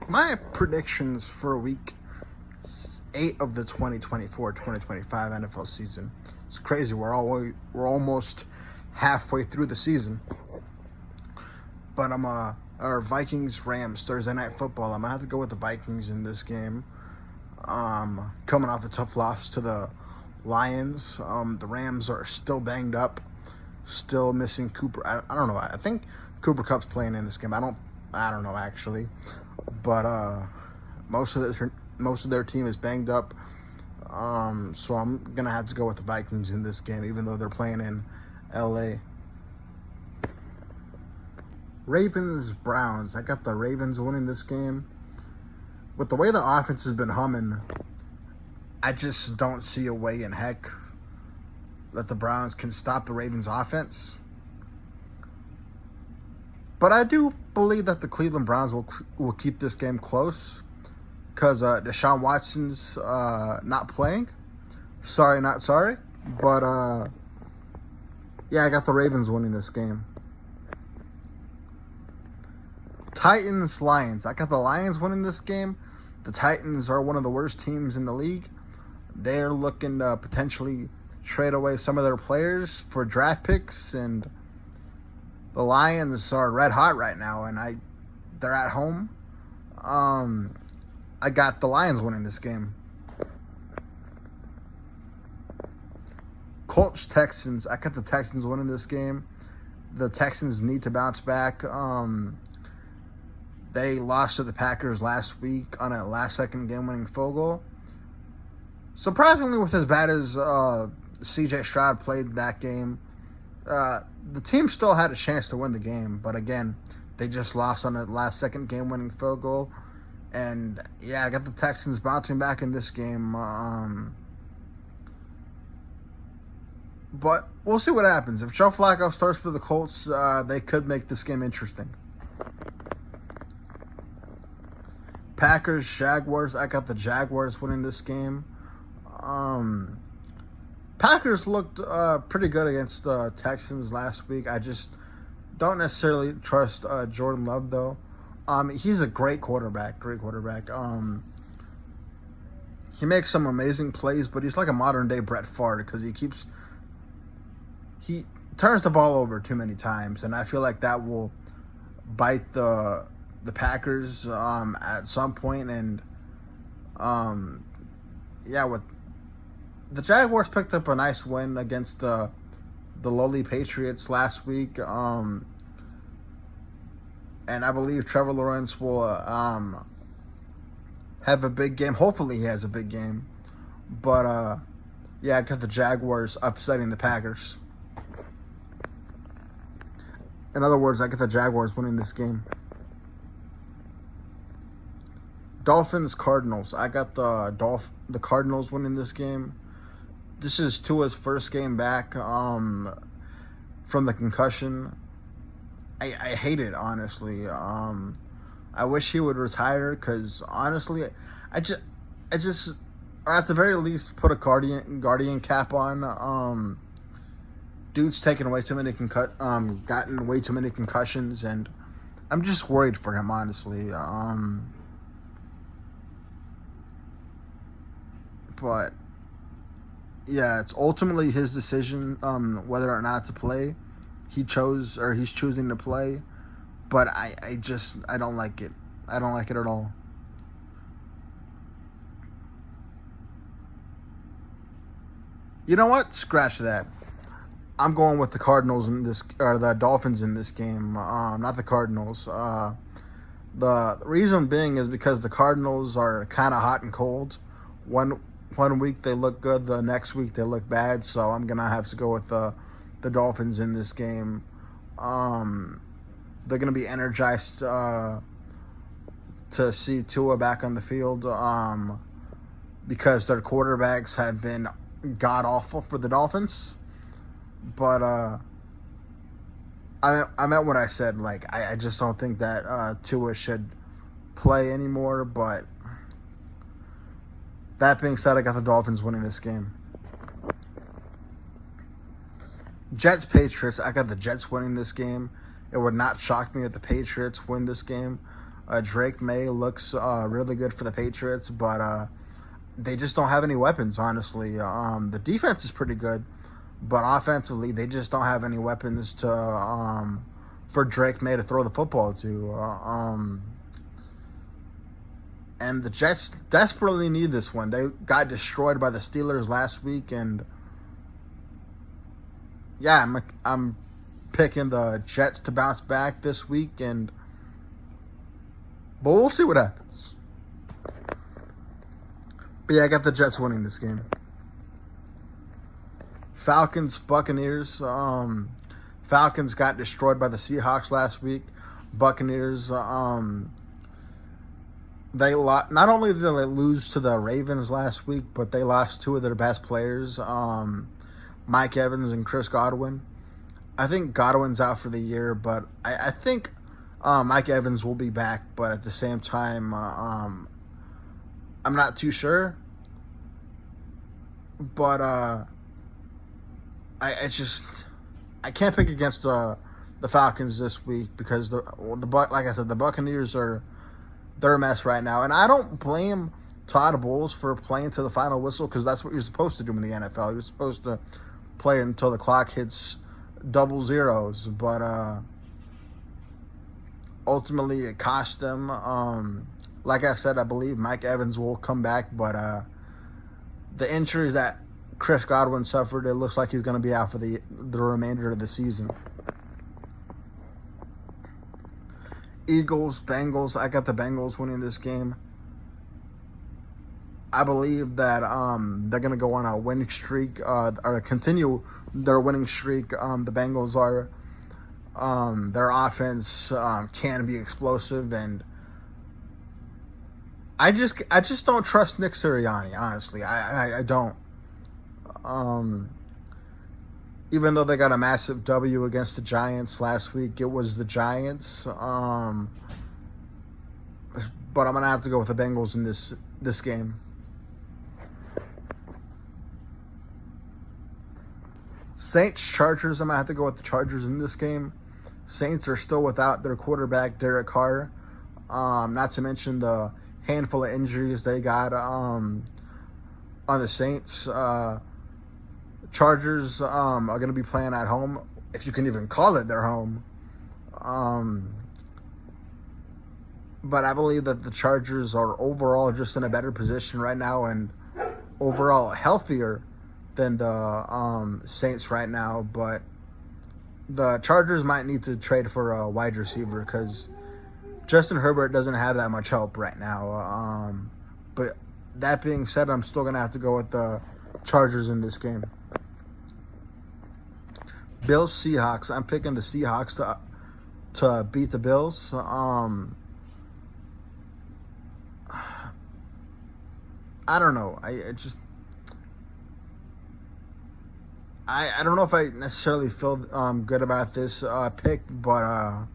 My predictions for week 8 of the 2024-2025 NFL season. It's crazy. We're almost halfway through the season. But our Vikings Rams Thursday night football. I'm gonna have to go with the Vikings in this game. Coming off a tough loss to the Lions. The Rams are still banged up, still missing Cooper. I don't know. I think Cooper Kupp's playing in this game. I don't know actually, but most of their team is banged up. So I'm gonna have to go with the Vikings in this game, even though they're playing in LA. Ravens Browns. I got the Ravens winning this game. With the way the offense has been humming, I just don't see a way in heck that the Browns can stop the Ravens offense. But I do believe that the Cleveland Browns will keep this game close because Deshaun Watson's not playing. Sorry, not sorry. But yeah, I got the Ravens winning this game. Titans Lions. I got the Lions winning this game. The Titans are one of the worst teams in the league. They're looking to potentially trade away some of their players for draft picks, and the Lions are red hot right now, and they're at home. I got the Lions winning this game. Colts Texans. I got the Texans winning this game. The Texans need to bounce back. They lost to the Packers last week on a last-second game-winning field goal. Surprisingly, with as bad as C.J. Stroud played that game, the team still had a chance to win the game. But again, they just lost on a last-second game-winning field goal. And yeah, I got the Texans bouncing back in this game. But we'll see what happens. If Joe Flacco starts for the Colts, they could make this game interesting. Packers, Jaguars. I got the Jaguars winning this game. Packers looked pretty good against the Texans last week. I just don't necessarily trust Jordan Love, though. He's a great quarterback. He makes some amazing plays, but he's like a modern-day Brett Favre because he turns the ball over too many times, and I feel like that will bite the Packers at some point. And with the Jaguars picked up a nice win against the lowly Patriots last week, and I believe Trevor Lawrence will have a big game. Hopefully he has a big game. But I got the Jaguars upsetting the Packers. In other words, I got the Jaguars winning this game. Dolphins Cardinals. I got the Cardinals winning this game. This is Tua's first game back from the concussion. I hate it, honestly. I wish he would retire because honestly, I just or at the very least put a guardian cap on. Dude's taken way too many gotten way too many concussions, and I'm just worried for him, honestly. But yeah, it's ultimately his decision whether or not to play. He's choosing to play, but I don't like it. I don't like it at all. You know what? Scratch that. I'm going with the Cardinals or the Dolphins in this game. Not the Cardinals. The reason being is because the Cardinals are kind of hot and cold. One week they look good, the next week they look bad. So I'm gonna have to go with the Dolphins in this game. They're gonna be energized to see Tua back on the field because their quarterbacks have been god awful for the Dolphins. But I meant what I said. Like I just don't think that Tua should play anymore. But that being said, I got the Dolphins winning this game. Jets Patriots. I got the Jets winning this game. It would not shock me if the Patriots win this game. Drake May looks really good for the Patriots, but they just don't have any weapons, honestly. The defense is pretty good, but offensively, they just don't have any weapons to for Drake May to throw the football to. And the Jets desperately need this one. They got destroyed by the Steelers last week, and yeah, I'm picking the Jets to bounce back this week, but we'll see what happens. But yeah, I got the Jets winning this game. Falcons, Buccaneers. Falcons got destroyed by the Seahawks last week. Buccaneers, they lost. Not only did they lose to the Ravens last week, but they lost two of their best players, Mike Evans and Chris Godwin. I think Godwin's out for the year, but I think Mike Evans will be back. But at the same time, I'm not too sure. But I can't pick against the Falcons this week because like I said, the Buccaneers they're a mess right now, and I don't blame Todd Bowles for playing to the final whistle because that's what you're supposed to do in the NFL. You're supposed to play until the clock hits double zeros, but ultimately it cost them. Like I said, I believe Mike Evans will come back, but the injuries that Chris Godwin suffered, it looks like he's going to be out for the remainder of the season. Eagles, Bengals. I got the Bengals winning this game. I believe that they're going to go on a winning streak or continue their winning streak. The Bengals are their offense can be explosive, and I just don't trust Nick Sirianni. Honestly, I don't. Even though they got a massive W against the Giants last week, it was the Giants. But I'm gonna have to go with the Bengals in this game. Saints, Chargers. I'm gonna have to go with the Chargers in this game. Saints are still without their quarterback Derek Carr. Not to mention the handful of injuries they got on the Saints. Chargers are going to be playing at home, if you can even call it their home. But I believe that the Chargers are overall just in a better position right now and overall healthier than the Saints right now. But the Chargers might need to trade for a wide receiver because Justin Herbert doesn't have that much help right now. But that being said, I'm still going to have to go with the Chargers in this game. Bills, Seahawks. I'm picking the Seahawks to beat the Bills. I don't know. I don't know if I necessarily feel good about this pick, but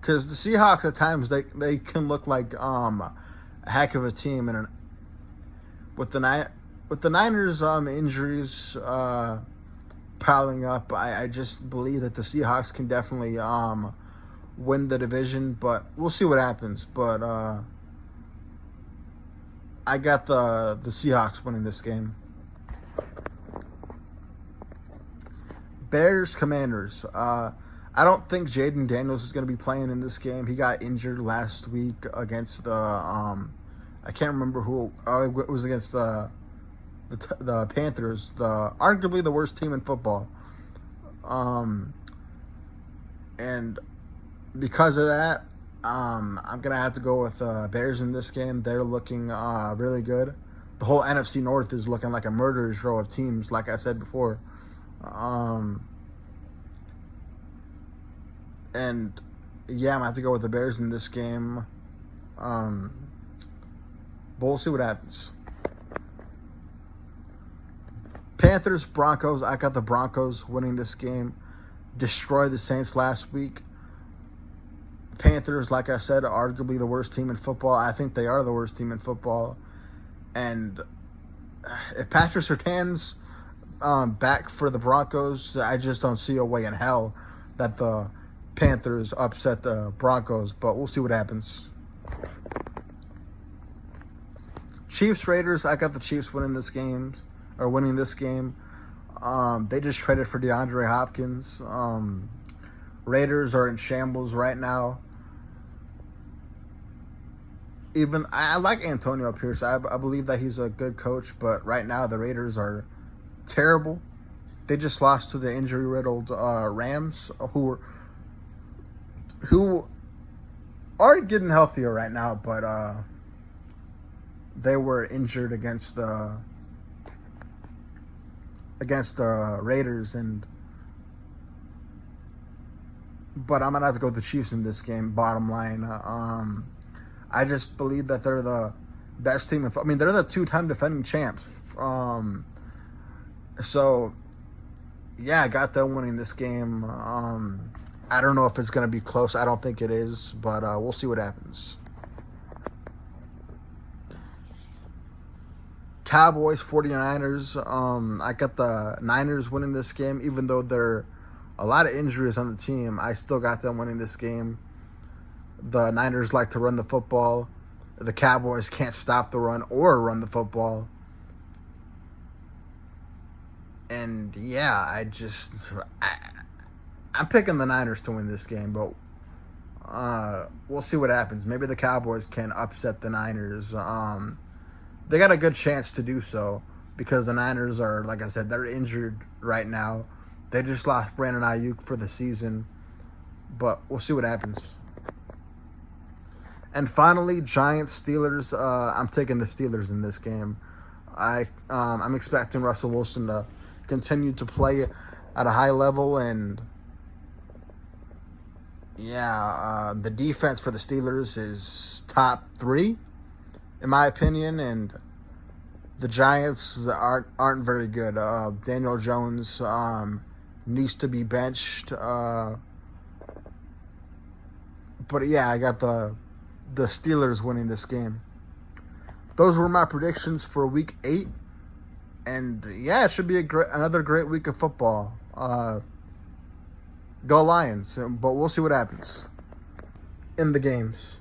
because the Seahawks at times they can look like a heck of a team, and with the Niners injuries piling up, I just believe that the Seahawks can definitely win the division, but we'll see what happens. But I got the Seahawks winning this game. Bears, Commanders. I don't think Jaden Daniels is going to be playing in this game. He got injured last week against the I can't remember who. It was against the Panthers, arguably the worst team in football. And because of that, I'm gonna have to go with Bears in this game. They're looking really good. The whole NFC North is looking like a murderer's row of teams, like I said before. And yeah, I'm gonna have to go with the Bears in this game. But we'll see what happens. Panthers, Broncos. I got the Broncos winning this game. Destroyed the Saints last week. Panthers, like I said, are arguably the worst team in football. I think they are the worst team in football. And if Patrick Surtain's back for the Broncos, I just don't see a way in hell that the Panthers upset the Broncos, but we'll see what happens. Chiefs Raiders, I got the Chiefs winning this game. They just traded for DeAndre Hopkins. Raiders are in shambles right now. Even I like Antonio Pierce. I believe that he's a good coach, but right now the Raiders are terrible. They just lost to the injury-riddled Rams, who are getting healthier right now, but they were injured against the Raiders, but I'm gonna have to go with the Chiefs in this game. Bottom line, I just believe that they're the best team. They're the 2-time defending champs. So yeah, I got them winning this game. I don't know if it's gonna be close. I don't think it is, but we'll see what happens. Cowboys, 49ers. I got the Niners winning this game, even though there are a lot of injuries on the team. I still got them winning this game. The Niners like to run the football. The Cowboys can't stop the run or run the football. And yeah, I'm picking the Niners to win this game, but we'll see what happens. Maybe the Cowboys can upset the Niners. They got a good chance to do so because the Niners are, like I said, they're injured right now. They just lost Brandon Ayuk for the season, but we'll see what happens. And finally, Giants-Steelers. I'm taking the Steelers in this game. I'm expecting Russell Wilson to continue to play at a high level, and the defense for the Steelers is top 3, in my opinion, and the Giants aren't very good. Daniel Jones needs to be benched, but yeah, I got the Steelers winning this game. Those were my predictions for Week 8, and yeah, it should be another great week of football. Go Lions, but we'll see what happens in the games.